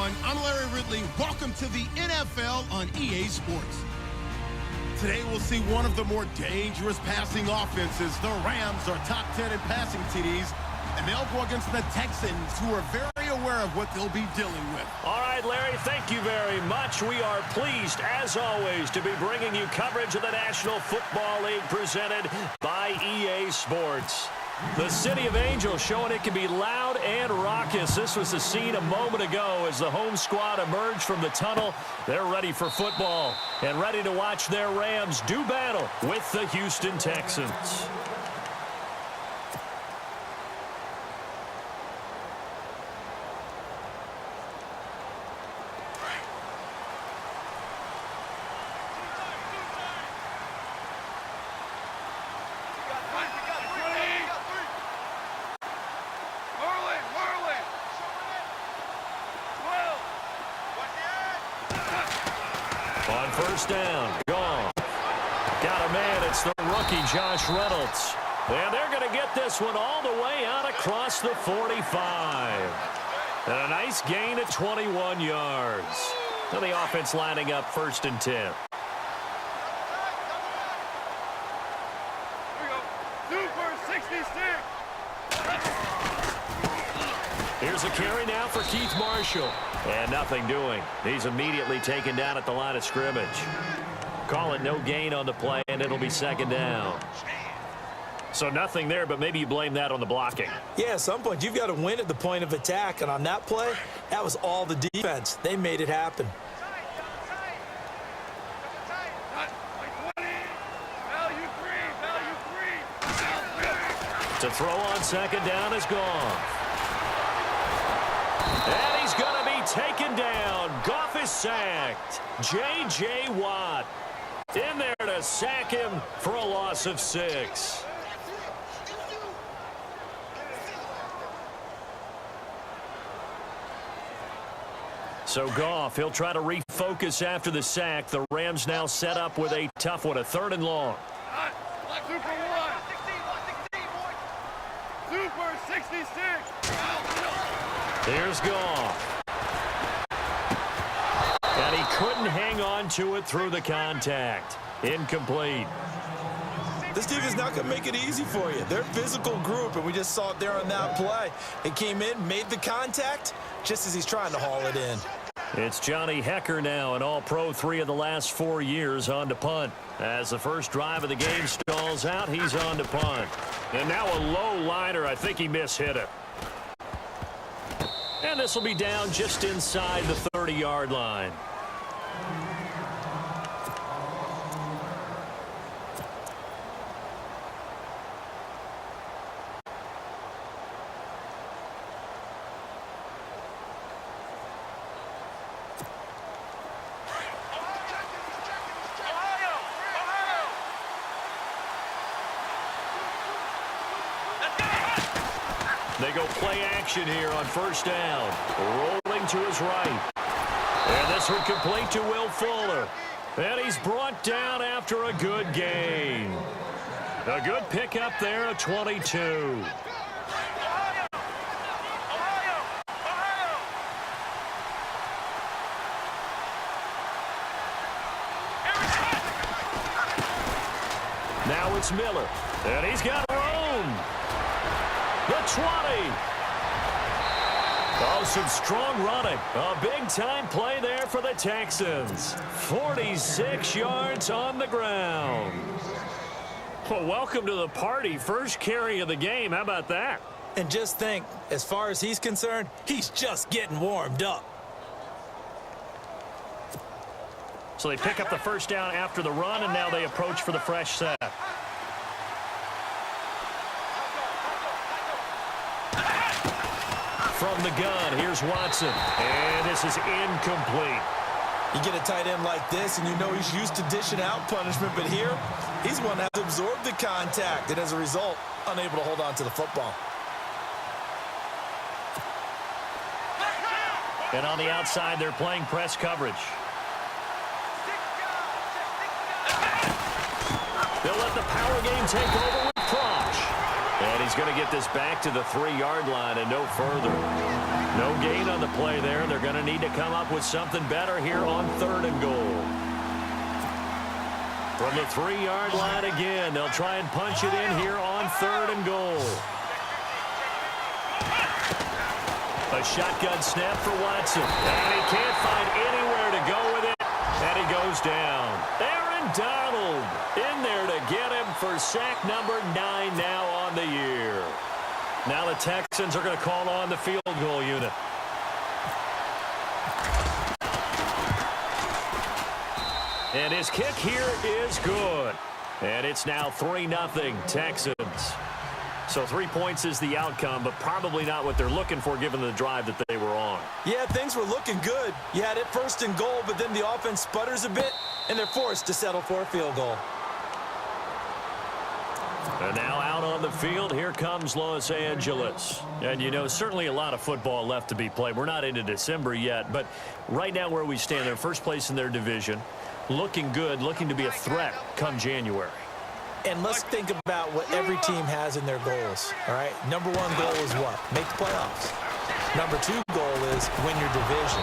everyone. I'm Larry Ridley. Welcome to the NFL on EA Sports. Today we'll see one of the more dangerous passing offenses. The Rams are top 10 in passing TDs, and they'll go against the Texans, who are very aware of what they'll be dealing with. All right, Larry, thank you very much. We are pleased, as always, to be bringing you coverage of the National Football League presented by EA Sports. The City of Angels showing it can be loud and raucous. This was the scene a moment ago as the home squad emerged from the tunnel. They're ready for football and ready to watch their Rams do battle with the Houston Texans. On first down, gone. Got a man, it's the rookie Josh Reynolds. And they're going to get this one all the way out across the 45. And a nice gain at 21 yards. So the offense lining up 1st and 10. Here's a carry now for Keith Marshall. And nothing doing. He's immediately taken down at the line of scrimmage. Call it no gain on the play, and it'll be 2nd down. So nothing there, but maybe you blame that on the blocking. Yeah, at some point, you've got to win at the point of attack. And on that play, that was all the defense. They made it happen. To throw on 2nd down is gone. And he's going to be taken down. Goff is sacked. J.J. Watt in there to sack him for a loss of 6. So Goff, he'll try to refocus after the sack. The Rams now set up with a tough one, a 3rd and long. Super 66. Here's Goff. And he couldn't hang on to it through the contact. Incomplete. This team is not going to make it easy for you. They're a physical group, and we just saw it there on that play. He came in, made the contact, just as he's trying to haul it in. It's Johnny Hecker now, an all-pro 3 of the last 4 years on to punt. As the first drive of the game stalls out, he's on to punt. And now a low liner. I think he mishit it. And this will be down just inside the 30-yard line. They go play action here on 1st down. Rolling to his right. And this one complete to Will Fuller. And he's brought down after a good gain. A good pickup there at 22. Now it's Miller. And he's got room. The 20. Oh, some strong running. A big-time play there for the Texans. 46 yards on the ground. Well, welcome to the party. First carry of the game. How about that? And just think, as far as he's concerned, he's just getting warmed up. So they pick up the 1st down after the run, and now they approach for the fresh set. From the gun, here's Watson. And this is incomplete. You get a tight end like this, and you know he's used to dishing out punishment, but here, he's one that has absorbed the contact, and as a result, unable to hold on to the football. And on the outside, they're playing press coverage. They'll let the power game take over with Prosh. And he's He's going to get this back to the 3-yard line and no further. No gain on the play there. They're going to need to come up with something better here on 3rd and goal. From the 3-yard line again, they'll try and punch it in here on 3rd and goal. A shotgun snap for Watson. And he can't find anywhere to go with it. And he goes down. Aaron Donald in there to get him for sack number 9 now on the year. Now the Texans are going to call on the field goal unit. And his kick here is good. And it's now 3-0 Texans. So 3 points is the outcome, but probably not what they're looking for given the drive that they were on. Yeah, things were looking good. You had it 1st and goal, but then the offense sputters a bit, and they're forced to settle for a field goal. And now out on the field, here comes Los Angeles. And, you know, certainly a lot of football left to be played. We're not into December yet, but right now where we stand, they're first place in their division. Looking good, looking to be a threat come January. And let's think about what every team has in their goals, all right? Number 1 goal is what? Make the playoffs. Number 2 goal is win your division.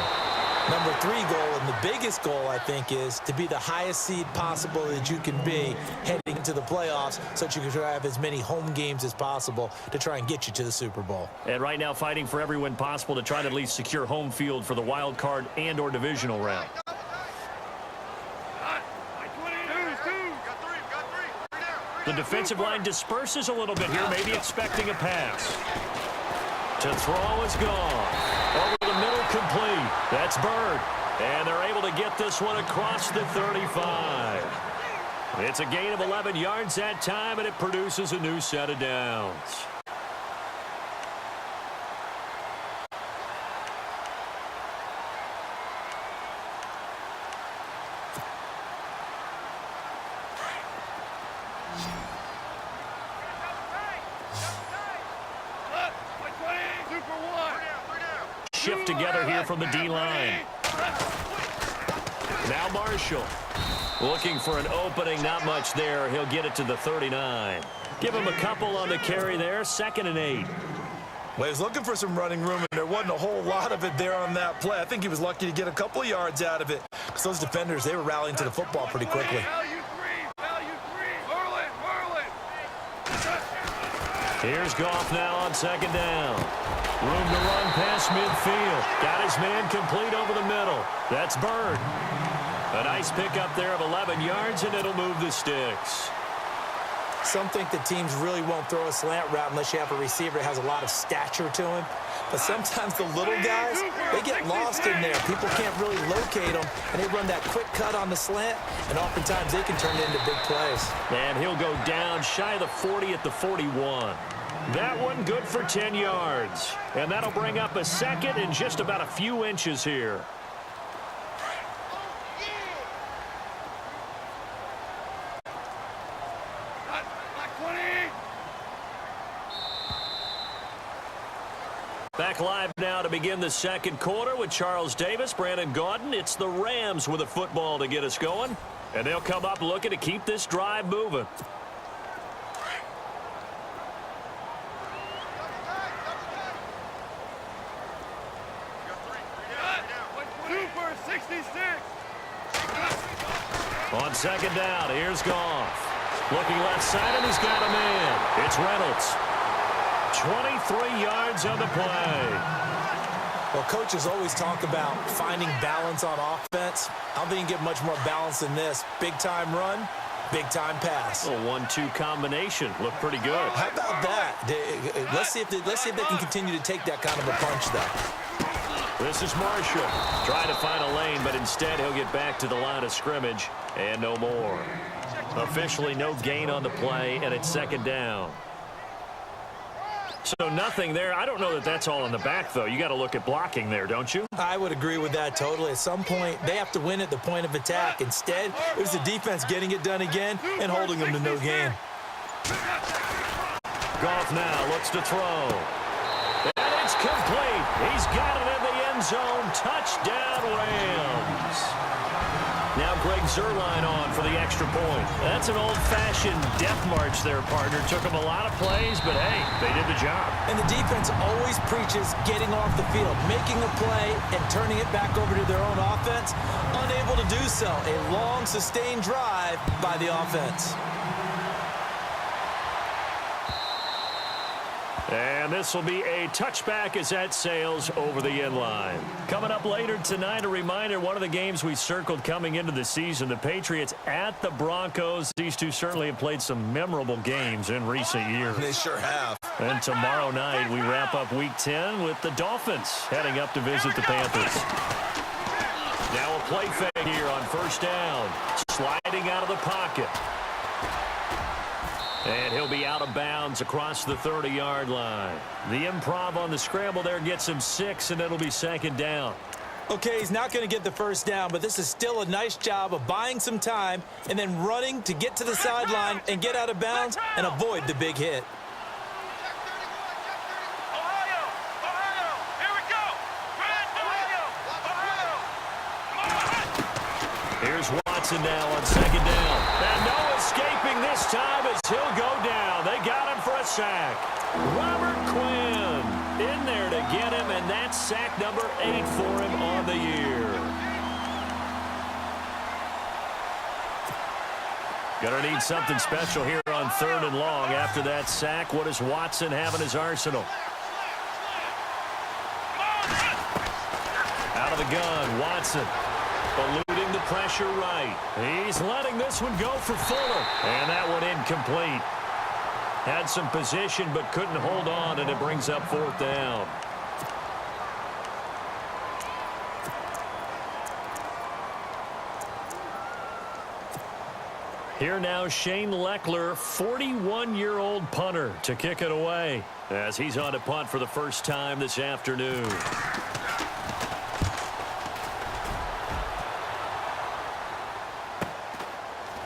Number 3 goal, and the biggest goal, I think, is to be the highest seed possible that you can be heading into the playoffs so that you can have as many home games as possible to try and get you to the Super Bowl. And right now fighting for every win possible to try to at least secure home field for the wild card and or divisional round. The defensive line disperses a little bit here, maybe expecting a pass. To throw is gone. Over the middle, complete. That's Bird. And they're able to get this one across the 35. It's a gain of 11 yards that time, and it produces a new set of downs. Shift together here from the D-line. Now Marshall. Looking for an opening, not much there. He'll get it to the 39. Give him a couple on the carry there, 2nd and 8. Well, he was looking for some running room, and there wasn't a whole lot of it there on that play. I think he was lucky to get a couple of yards out of it because those defenders, they were rallying to the football pretty quickly. Here's Goff now on 2nd down. Room to run past midfield. Got his man complete over the middle. That's Bird. A nice pickup there of 11 yards, and it'll move the sticks. Some think that teams really won't throw a slant route unless you have a receiver that has a lot of stature to him. But sometimes the little guys, they get lost in there. People can't really locate them, and they run that quick cut on the slant, and oftentimes they can turn it into big plays. And he'll go down shy of the 40 at the 41. That one good for 10 yards. And that'll bring up a second and just about a few inches here. Back live now to begin the second quarter with Charles Davis, Brandon Gaudin. It's the Rams with a football to get us going. And they'll come up looking to keep this drive moving. On 2nd down, here's Goff. Looking left side, and he's got a man. It's Reynolds. 23 yards on the play. Well, coaches always talk about finding balance on offense. I don't think you can get much more balance than this. Big-time run, big-time pass. A 1-2 combination. Looked pretty good. How about that? Let's see if they can continue to take that kind of a punch, though. This is Marshall. Trying to find a lane, but instead he'll get back to the line of scrimmage and no more. Officially no gain on the play, and it's 2nd down. So nothing there. I don't know that that's all in the back, though. You got to look at blocking there, don't you? I would agree with that totally. At some point, they have to win at the point of attack. Instead, it was the defense getting it done again and holding them to no gain. Goff now looks to throw. And it's complete. He's got it in the end zone. Touchdown, Rams. Now Greg Zuerlein on for the extra point. That's an old-fashioned death march there, partner. Took them a lot of plays, but hey, they did the job. And the defense always preaches getting off the field, making a play and turning it back over to their own offense. Unable to do so. A long, sustained drive by the offense. And this will be a touchback as that sails over the end line. Coming up later tonight, a reminder, one of the games we circled coming into the season, the Patriots at the Broncos. These two certainly have played some memorable games in recent years. They sure have. And tomorrow night, we wrap up Week 10 with the Dolphins heading up to visit the Panthers. Now a play fake here on first down. Sliding out of the pocket. And he'll be out of bounds across the 30-yard line. The improv on the scramble there gets him 6, and it'll be second down. Okay, he's not going to get the first down, but this is still a nice job of buying some time and then running to get to the sideline and get out of bounds and avoid the big hit. Here's Watson now on second down. And no escaping this time as he'll go down. They got him for a sack. Robert Quinn in there to get him, and that's sack number 8 for him on the year. Gonna need something special here on 3rd and long. After that sack, what does Watson have in his arsenal? Out of the gun, Watson. Eluding the pressure right. He's letting this one go for Fuller. And that one incomplete. Had some position but couldn't hold on, and it brings up 4th down. Here now Shane Leckler, 41-year-old punter, to kick it away as he's on to punt for the first time this afternoon.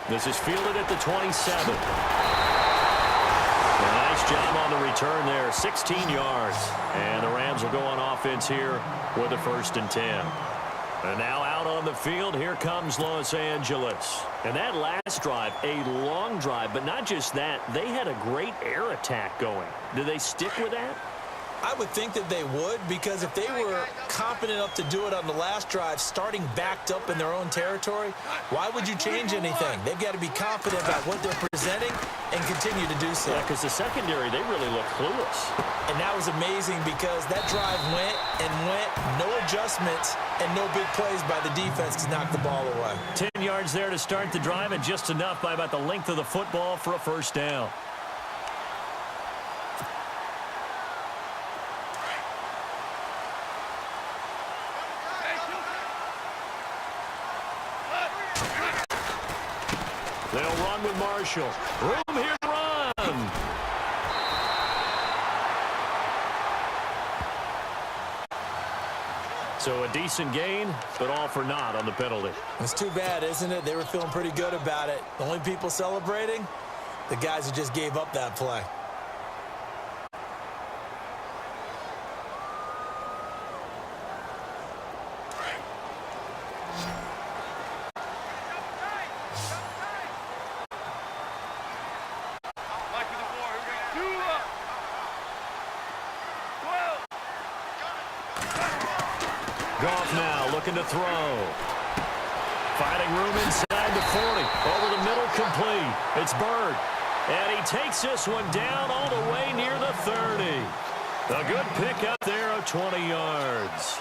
This is fielded at the 27. A nice job on the return there, 16 yards. And the Rams will go on offense here with a 1st and 10. And now out on the field, here comes Los Angeles. And that last drive, a long drive, but not just that, they had a great air attack going. Do they stick with that? I would think that they would, because if they were confident enough to do it on the last drive, starting backed up in their own territory, why would you change anything? They've got to be confident about what they're presenting and continue to do so. Yeah, because the secondary, they really look clueless. And that was amazing because that drive went and went, no adjustments, and no big plays by the defense to knock the ball away. 10 yards there to start the drive, and just enough by about the length of the football for a 1st down. They'll run with Marshall. Room here to run. So a decent gain, but all for naught on the penalty. It's too bad, isn't it? They were feeling pretty good about it. The only people celebrating, the guys who just gave up that play. Goff now looking to throw. Finding room inside the 40. Over the middle, complete. It's Bird. And he takes this one down all the way near the 30. A good pick up there of 20 yards.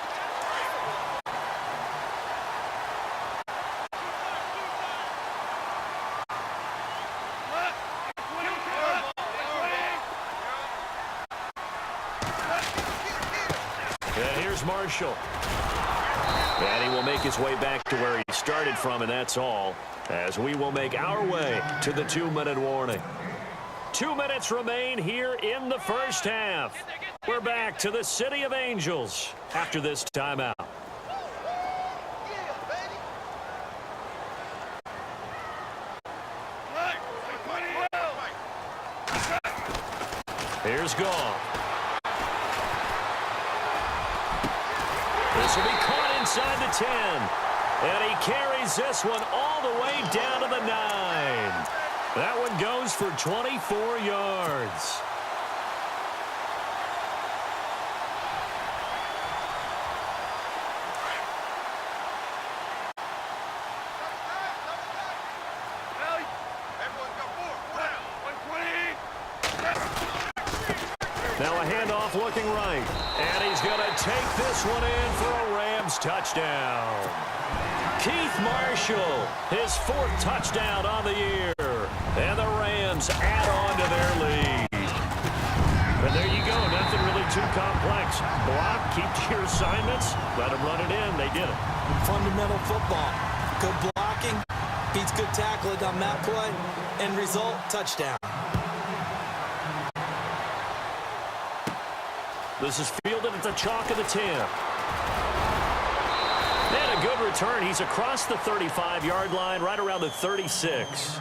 And here's Marshall. And he will make his way back to where he started from, and that's all, as we will make our way to the 2-minute warning. 2 minutes remain here in the first half. We're back to the City of Angels after this timeout. Here's Goff. This will be caught inside the 10. And he carries this one all the way down to the 9. That one goes for 24 yards. Now a handoff looking right. And he's going to take this one in for a Rams touchdown. Keith Marshall, his 4th touchdown on the year. And the Rams add on to their lead. And there you go. Nothing really too complex. Block, keep to your assignments, let them run it in. They did it. Fundamental football. Good blocking, beats good tackling on that play. End result, touchdown. This is fielded at the chalk of the 10. And a good return. He's across the 35-yard line, right around the 36.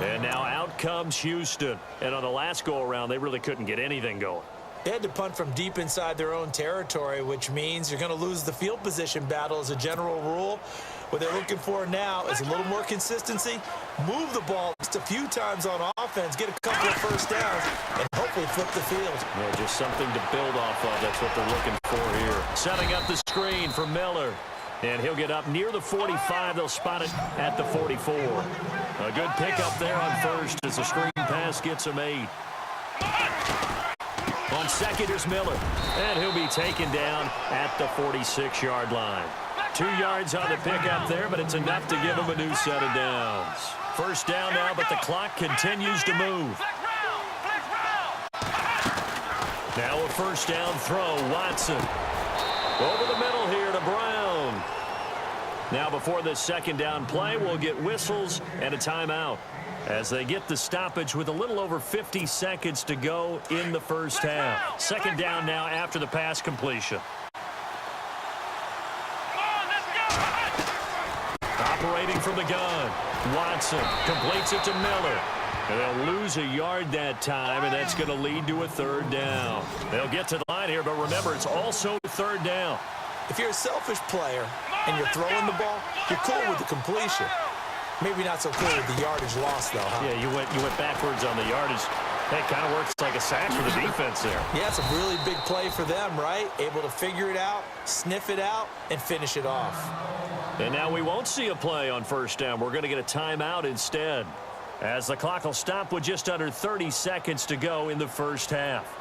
And now out comes Houston. And on the last go-around, they really couldn't get anything going. They had to punt from deep inside their own territory, which means you're going to lose the field position battle as a general rule. What they're looking for now is a little more consistency, move the ball just a few times on offense, get a couple of first downs, and hopefully flip the field. Yeah, just something to build off of. That's what they're looking for here. Setting up the screen for Miller. And he'll get up near the 45. They'll spot it at the 44. A good pickup there on first as the screen pass gets him 8. On second, here's Miller. And he'll be taken down at the 46-yard line. 2 yards on the pickup there, but it's enough to give him a new set of downs. First down now, but the clock continues to move. Now a first down throw, Watson. Over the middle here to Brown. Now before this second down play, we'll get whistles and a timeout as they get the stoppage with a little over 50 seconds to go in the first half. Second down now after the pass completion. Operating from the gun, Watson completes it to Miller. And they'll lose a yard that time, and that's going to lead to a third down. They'll get to the line here, but remember, it's also third down. If you're a selfish player and you're throwing the ball, you're cool with the completion. Maybe not so cool with the yardage loss, though, huh? Yeah, you went backwards on the yardage. That kind of works like a sack for the defense there. Yeah, it's a really big play for them, right? Able to figure it out, sniff it out, and finish it off. And now we won't see a play on first down. We're going to get a timeout instead, as the clock will stop with just under 30 seconds to go in the first half.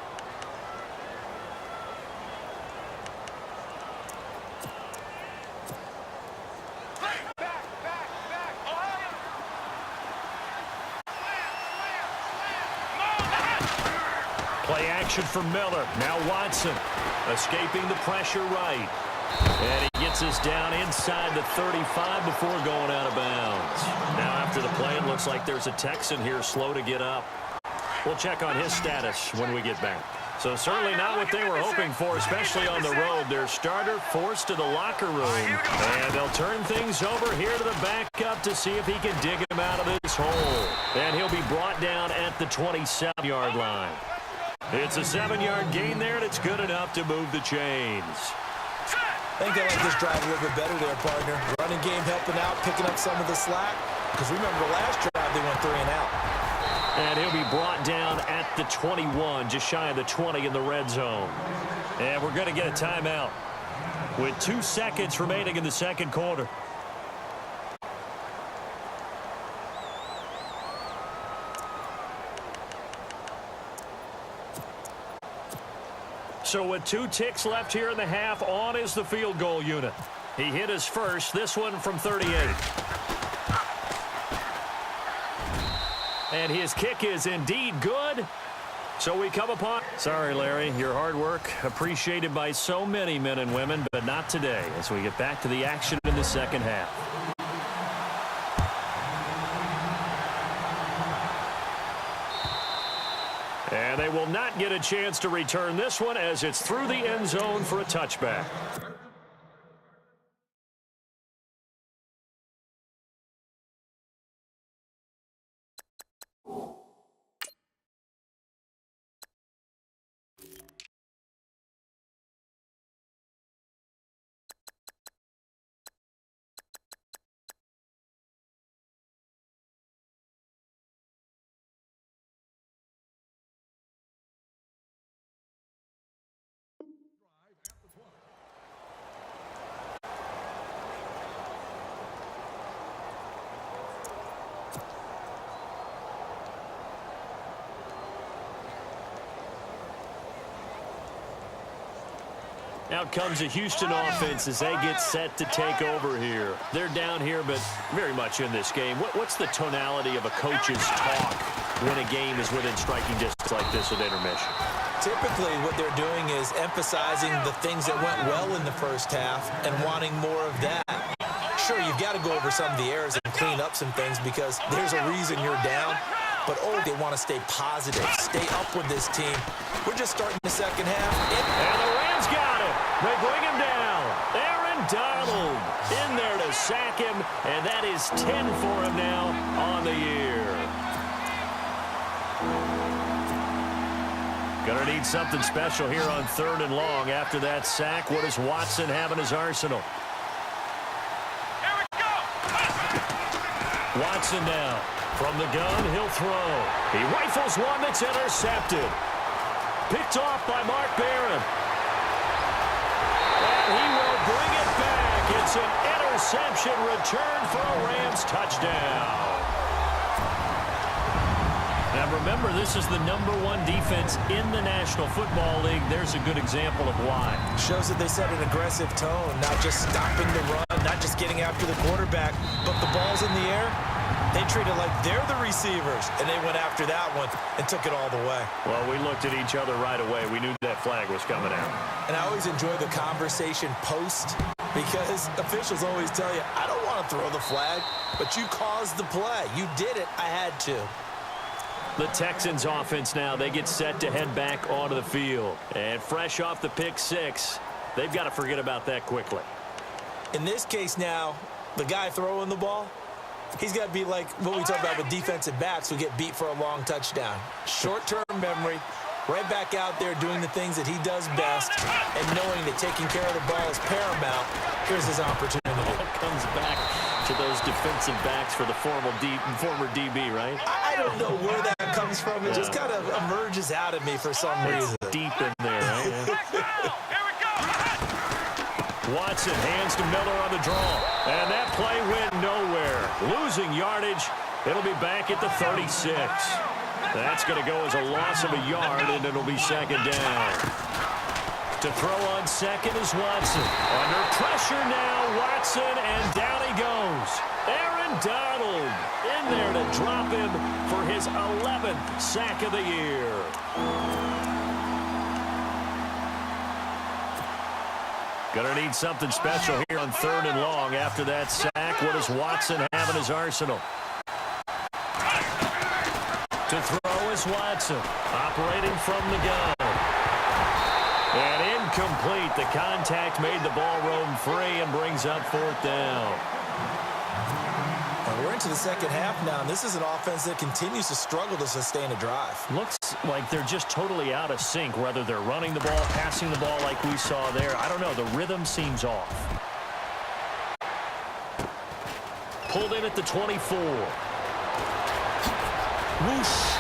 Play action for Miller. Now Watson escaping the pressure right. And he gets us down inside the 35 before going out of bounds. Now after the play, it looks like there's a Texan here slow to get up. We'll check on his status when we get back. So certainly not what they were hoping for, especially on the road. Their starter forced to the locker room. And they'll turn things over here to the backup to see if he can dig him out of this hole. And he'll be brought down at the 27-yard line. It's a 7-yard gain there, and it's good enough to move the chains. I think they like this drive a little bit better there, partner. Running game helping out, picking up some of the slack. Because remember, the last drive, they went 3 and out. And he'll be brought down at the 21, just shy of the 20 in the red zone. And we're going to get a timeout with 2 seconds remaining in the second quarter. So with 2 ticks left here in the half, on is the field goal unit. He hit his first, this one from 38. And his kick is indeed good. So we come upon... Sorry, Larry, your hard work appreciated by so many men and women, but not today as we get back to the action in the second half. And they will not get a chance to return this one as it's through the end zone for a touchback. Out comes the Houston offense as they get set to take over here. They're down here, but very much in this game. What's the tonality of a coach's talk when a game is within striking distance like this with intermission? Typically, what they're doing is emphasizing the things that went well in the first half and wanting more of that. Sure, you've got to go over some of the errors and clean up some things because there's a reason you're down. But, they want to stay positive, stay up with this team. We're just starting the second half. And the Rams got it. They bring him down. Aaron Donald in there to sack him, and that is 10 for him now on the year. Gonna need something special here on 3rd and long. After that sack, what does Watson have in his arsenal? Here we go. Watson now. From the gun, he'll throw. He rifles one that's intercepted. Picked off by Mark Barron. And he will bring it back. It's an interception return for a Rams touchdown. Now remember, this is the #1 defense in the National Football League. There's a good example of why. Shows that they set an aggressive tone, not just stopping the run, not just getting after the quarterback, but the ball's in the air. They treat it like they're the receivers, and they went after that one and took it all the way. Well, we looked at each other right away. We knew that flag was coming out. And I always enjoy the conversation post because officials always tell you, I don't want to throw the flag, but you caused the play. You did it. I had to. The Texans offense now, they get set to head back onto the field. And fresh off the pick six, they've got to forget about that quickly. In this case now, the guy throwing the ball, he's got to be like what we talk about with defensive backs who get beat for a long touchdown. Short-term memory, right back out there doing the things that he does best and knowing that taking care of the ball is paramount. Here's his opportunity. It comes back to those defensive backs for the former DB, right? I don't know where that comes from. It just kind of emerges out of me for some reason. Deep in there, right? Here we go. Watson hands to Miller on the draw. And that play went nowhere. Losing yardage. It'll be back at the 36. That's going to go as a loss of a yard, and it'll be second down. To throw on second is Watson. Under pressure now, Watson, and down he goes. Aaron Donald in there to drop him for his 11th sack of the year. Gonna need something special here on 3rd and long. After that sack, what does Watson have in his arsenal? To throw is Watson, operating from the gun. And incomplete. The contact made the ball roam free and brings up 4th down. We're into the second half now, and this is an offense that continues to struggle to sustain a drive. Looks like they're just totally out of sync, whether they're running the ball, passing the ball like we saw there. I don't know. The rhythm seems off. Pulled in at the 24. Whoosh.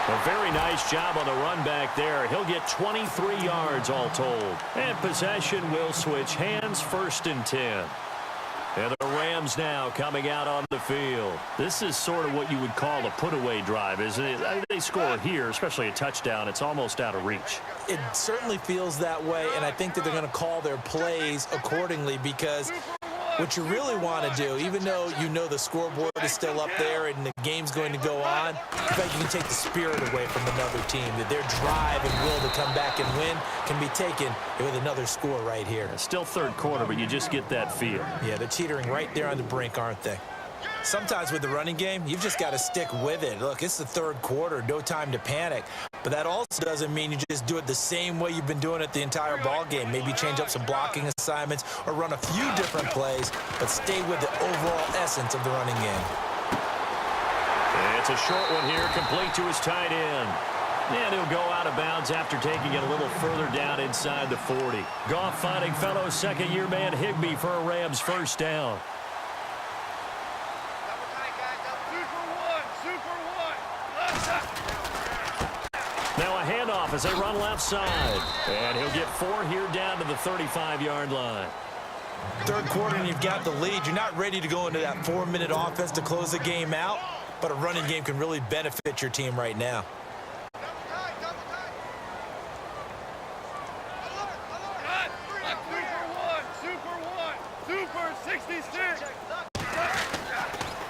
A very nice job on the run back there. He'll get 23 yards all told. And possession will switch hands, 1st and 10. And the Rams now coming out on the field. This is sort of what you would call a put-away drive, isn't it? They score here, especially a touchdown. It's almost out of reach. It certainly feels that way, and I think that they're going to call their plays accordingly because what you really want to do, even though you know the scoreboard is still up there and the game's going to go on, in fact, you can take the spirit away from another team, that their drive and will to come back and win can be taken with another score right here. Still 3rd quarter, but you just get that feel. Yeah, they're teetering right there on the brink, aren't they? Sometimes with the running game, you've just got to stick with it. Look, it's the 3rd quarter, no time to panic. But that also doesn't mean you just do it the same way you've been doing it the entire ball game. Maybe change up some blocking assignments or run a few different plays, but stay with the overall essence of the running game. It's a short one here, complete to his tight end. And he'll go out of bounds after taking it a little further down inside the 40. Goff finding fellow 2nd-year man Higbee for a Rams 1st down. Now a handoff as they run left side. And he'll get 4 here down to the 35-yard line. 3rd quarter and you've got the lead. You're not ready to go into that 4-minute offense to close the game out, but a running game can really benefit your team right now. Cooper, 66.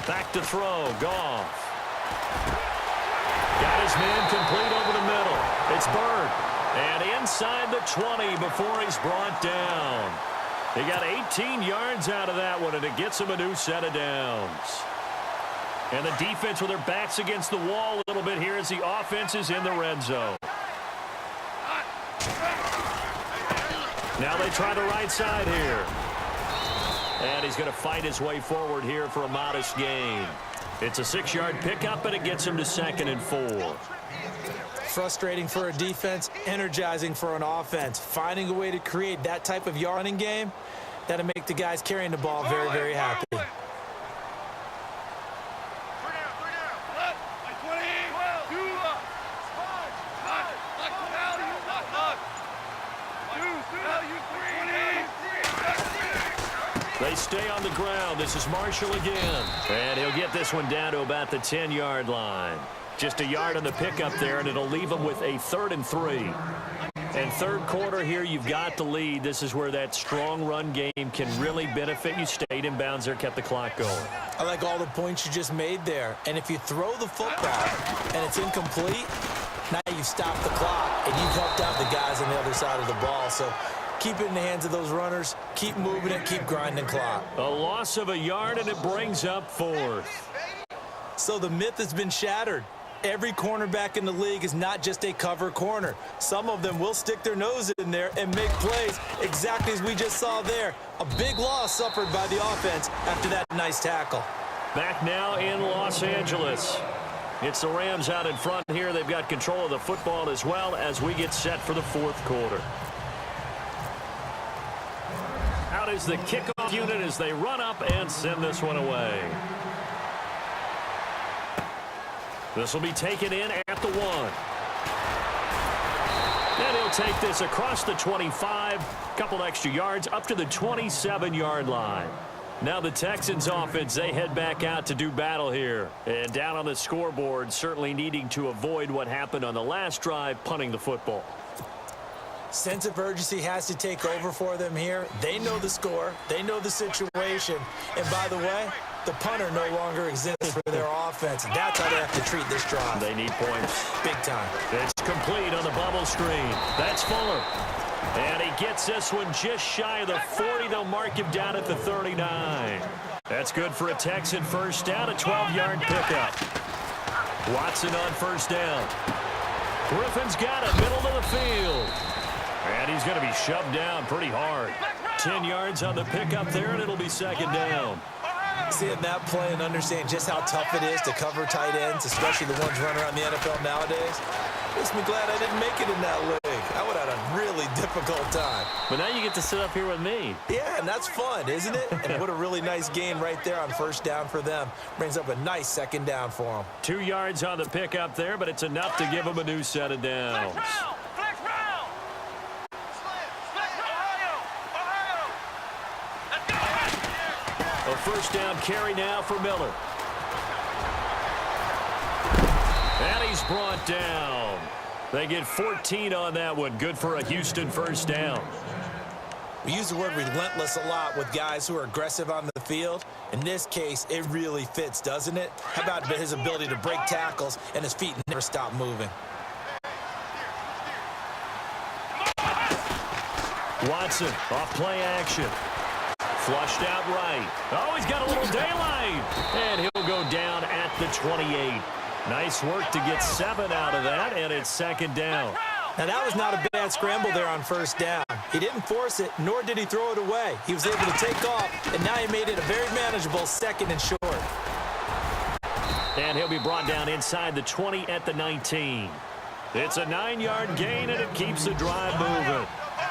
Back to throw. Goff. Got his man complete over the middle. It's Bird. And inside the 20 before he's brought down. He got 18 yards out of that one, and it gets him a new set of downs. And the defense with their backs against the wall a little bit here as the offense is in the red zone. Now they try the right side here. And he's going to fight his way forward here for a modest gain. It's a 6-yard pickup, and it gets him to 2nd and 4. Frustrating for a defense, energizing for an offense. Finding a way to create that type of yarding game, that'll make the guys carrying the ball very, very happy. They stay on the ground. This is Marshall again. And he'll get this one down to about the 10-yard line. Just a yard on the pickup there, and it'll leave them with a 3rd and 3. And third quarter here, you've got the lead. This is where that strong run game can really benefit you. Stayed in bounds there, kept the clock going. I like all the points you just made there. And if you throw the football and it's incomplete, now you've stopped the clock and you've helped out the guys on the other side of the ball. So keep it in the hands of those runners. Keep moving it. Keep grinding clock. A loss of a yard, and it brings up 4th. So the myth has been shattered. Every cornerback in the league is not just a cover corner. Some of them will stick their nose in there and make plays exactly as we just saw there. A big loss suffered by the offense after that nice tackle. Back now in Los Angeles. It's the Rams out in front here. They've got control of the football as well as we get set for the 4th quarter. Out is the kickoff unit as they run up and send this one away. This will be taken in at the 1. And he'll take this across the 25, couple extra yards up to the 27-yard line. Now the Texans offense, they head back out to do battle here. And down on the scoreboard, certainly needing to avoid what happened on the last drive, punting the football. Sense of urgency has to take over for them here. They know the score. They know the situation. And by the way, the punter no longer exists for their offense. And that's how they have to treat this drive. They need points. Big time. It's complete on the bubble screen. That's Fuller. And he gets this one just shy of the 40. They'll mark him down at the 39. That's good for a Texan first down, a 12-yard pickup. Watson on first down. Griffin's got it, middle of the field. And he's going to be shoved down pretty hard. 10 yards on the pickup there, and it'll be 2nd down. Seeing that play and understand just how tough it is to cover tight ends, especially the ones running around the NFL nowadays, makes me glad I didn't make it in that league. I would have had a really difficult time. But now you get to sit up here with me. Yeah, and that's fun, isn't it? And what a really nice gain right there on first down for them. Brings up a nice 2nd down for them. 2 yards on the pickup there, but it's enough to give them a new set of downs. A first down carry now for Miller. And he's brought down. They get 14 on that one. Good for a Houston first down. We use the word relentless a lot with guys who are aggressive on the field. In this case, it really fits, doesn't it? How about his ability to break tackles and his feet never stop moving? Watson off play action. Flushed out right. Oh, he's got a little daylight. And he'll go down at the 28. Nice work to get 7 out of that, and it's 2nd down. Now, that was not a bad scramble there on first down. He didn't force it, nor did he throw it away. He was able to take off, and now he made it a very manageable 2nd and short. And he'll be brought down inside the 20 at the 19. It's a 9-yard gain, and it keeps the drive moving.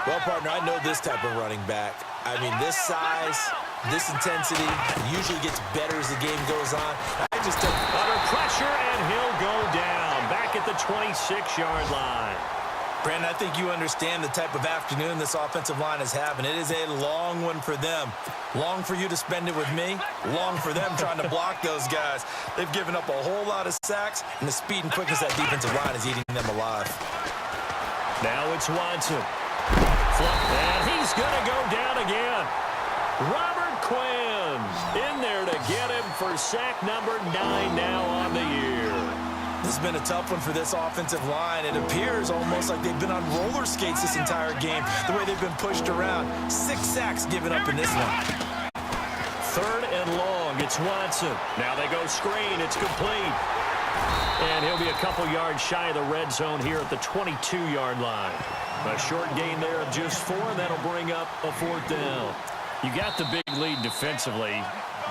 Well, partner, I know this type of running back. I mean, this size, this intensity usually gets better as the game goes on. I just took under pressure, and he'll go down back at the 26-yard line. Brandon, I think you understand the type of afternoon this offensive line is having. It is a long one for them. Long for you to spend it with me. Long for them trying to block those guys. They've given up a whole lot of sacks, and the speed and quickness of that defensive line is eating them alive. Now it's Watson. And he's going to go down again. Robert Quinn in there to get him for sack number 9 now on the year. This has been a tough one for this offensive line. It appears almost like they've been on roller skates this entire game, the way they've been pushed around. 6 sacks given up in this one. 3rd and long. It's Watson. Now they go screen. It's complete. And he'll be a couple yards shy of the red zone here at the 22-yard line. A short gain there of just 4, and that'll bring up a 4th down. You got the big lead defensively,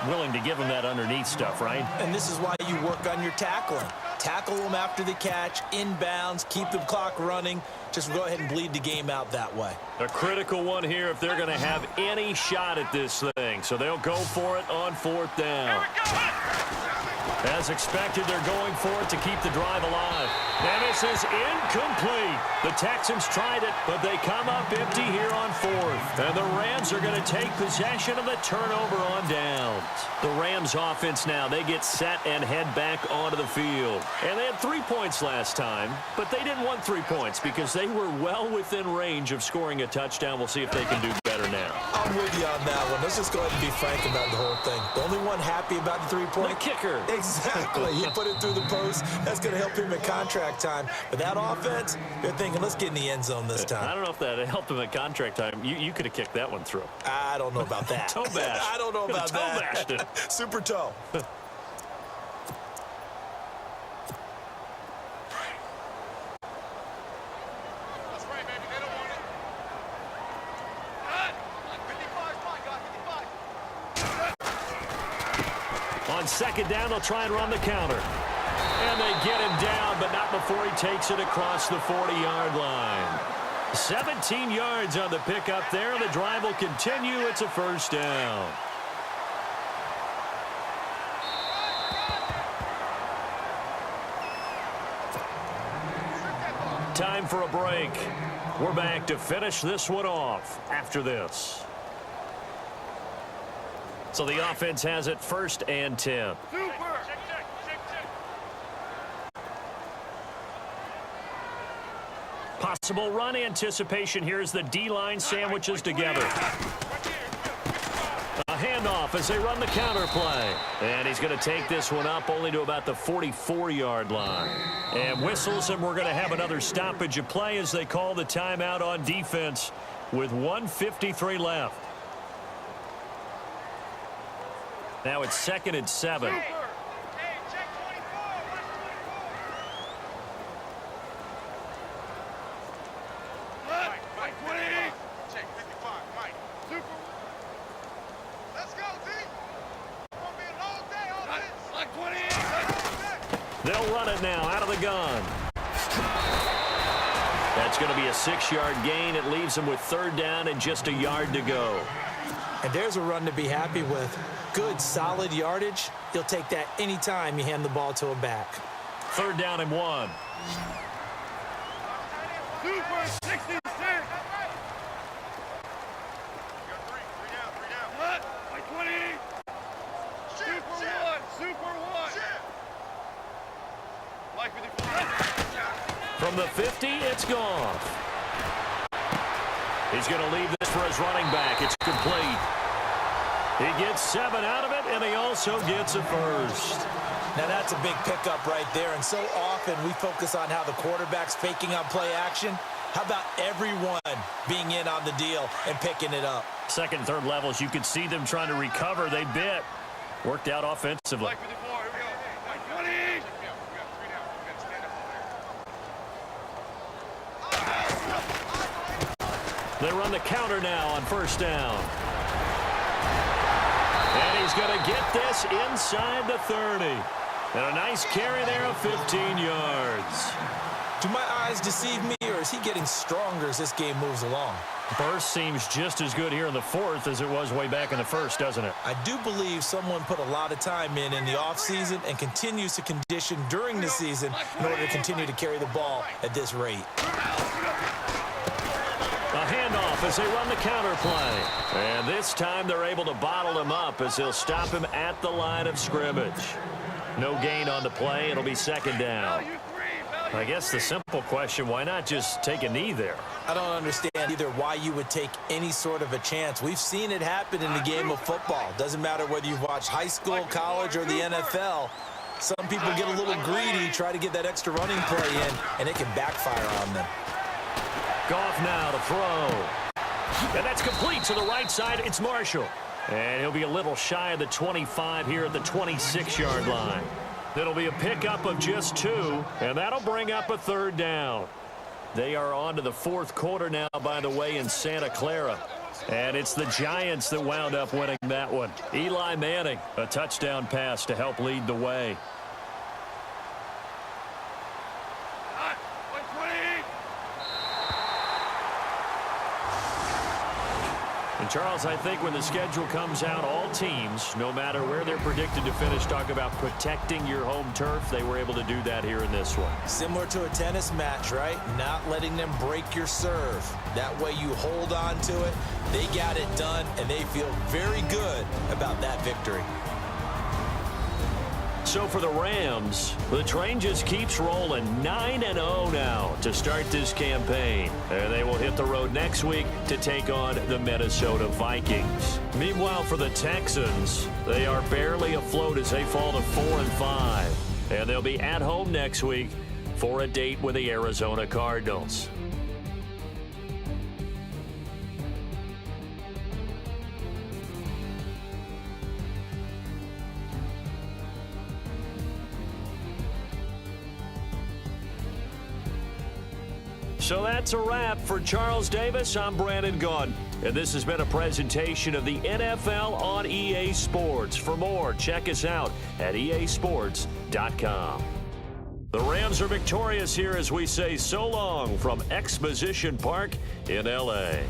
willing to give them that underneath stuff, right? And this is why you work on your tackling. Tackle them after the catch, inbounds, keep the clock running. Just go ahead and bleed the game out that way. A critical one here if they're going to have any shot at this thing. So they'll go for it on 4th down. As expected, they're going for it to keep the drive alive. And this is incomplete. The Texans tried it, but they come up empty here on 4th. And the Rams are going to take possession of the turnover on downs. The Rams offense now, they get set and head back onto the field. And they had 3 points last time, but they didn't want 3 points because they were well within range of scoring a touchdown. We'll see if they can do better now. I'm with you on that one. Let's just go ahead and be frank about the whole thing. The only one happy about the 3-point? The kicker. Exactly. He put it through the post. That's going to help him in contract time. But that offense, they're thinking, let's get in the end zone this time. I don't know if that helped him at contract time. You could have kicked that one through. I don't know about that. Toe bash. I don't know about that. Toe bashed it. Super toe. On 2nd down, they'll try and run the counter. And they get him down, but not before he takes it across the 40-yard line. 17 yards on the pickup there. The drive will continue. It's a 1st down. Time for a break. We're back to finish this one off after this. So the offense has it 1st and 10. Possible run anticipation here as the D-line sandwiches together. A handoff as they run the counter play. And he's going to take this one up only to about the 44-yard line. And whistles, and we're going to have another stoppage of play as they call the timeout on defense with 1:53 left. Now it's 2nd and 7. They'll run it now out of the gun. That's going to be a 6-yard gain. It leaves them with 3rd down and just a yard to go. And there's a run to be happy with. Good, solid yardage. You'll take that anytime you hand the ball to a back. 3rd down and 1. Super 66. Like 20. Super 1. Super 1. Like 55. From the 50, it's gone. He's going to leave this for his running back. It's complete. He gets 7 out of it, and he also gets a 1st. Now that's a big pickup right there, and so often we focus on how the quarterback's faking on play action. How about everyone being in on the deal and picking it up? 2nd and 3rd levels, you could see them trying to recover. They bit. Worked out offensively. Like 54. Here we go. Like 20. They run the counter now on 1st down. And he's going to get this inside the 30. And a nice carry there of 15 yards. Do my eyes deceive me, or is he getting stronger as this game moves along? Burst seems just as good here in the 4th as it was way back in the 1st, doesn't it? I do believe someone put a lot of time in the offseason and continues to condition during the season in order to continue to carry the ball at this rate. A handoff as they run the counter play. And this time they're able to bottle him up as they'll stop him at the line of scrimmage. No gain on the play. It'll be 2nd down. I guess the simple question, why not just take a knee there? I don't understand either why you would take any sort of a chance. We've seen it happen in the game of football. Doesn't matter whether you've watched high school, college, or the NFL. Some people get a little greedy, try to get that extra running play in, and it can backfire on them. Goff now to throw. And that's complete to the right side. It's Marshall. And he'll be a little shy of the 25 here at the 26-yard line. It'll be a pickup of just 2, and that'll bring up a 3rd down. They are on to the 4th quarter now, by the way, in Santa Clara. And it's the Giants that wound up winning that one. Eli Manning, a touchdown pass to help lead the way. And Charles, I think when the schedule comes out, all teams, no matter where they're predicted to finish, talk about protecting your home turf. They were able to do that here in this one. Similar to a tennis match, right? Not letting them break your serve. That way you hold on to it. They got it done, and they feel very good about that victory. So for the Rams, the train just keeps rolling. 9-0 now to start this campaign. And they will hit the road next week to take on the Minnesota Vikings. Meanwhile, for the Texans, they are barely afloat as they fall to 4-5. And they'll be at home next week for a date with the Arizona Cardinals. So that's a wrap. For Charles Davis, I'm Brandon Gunn. And this has been a presentation of the NFL on EA Sports. For more, check us out at easports.com. The Rams are victorious here as we say so long from Exposition Park in L.A.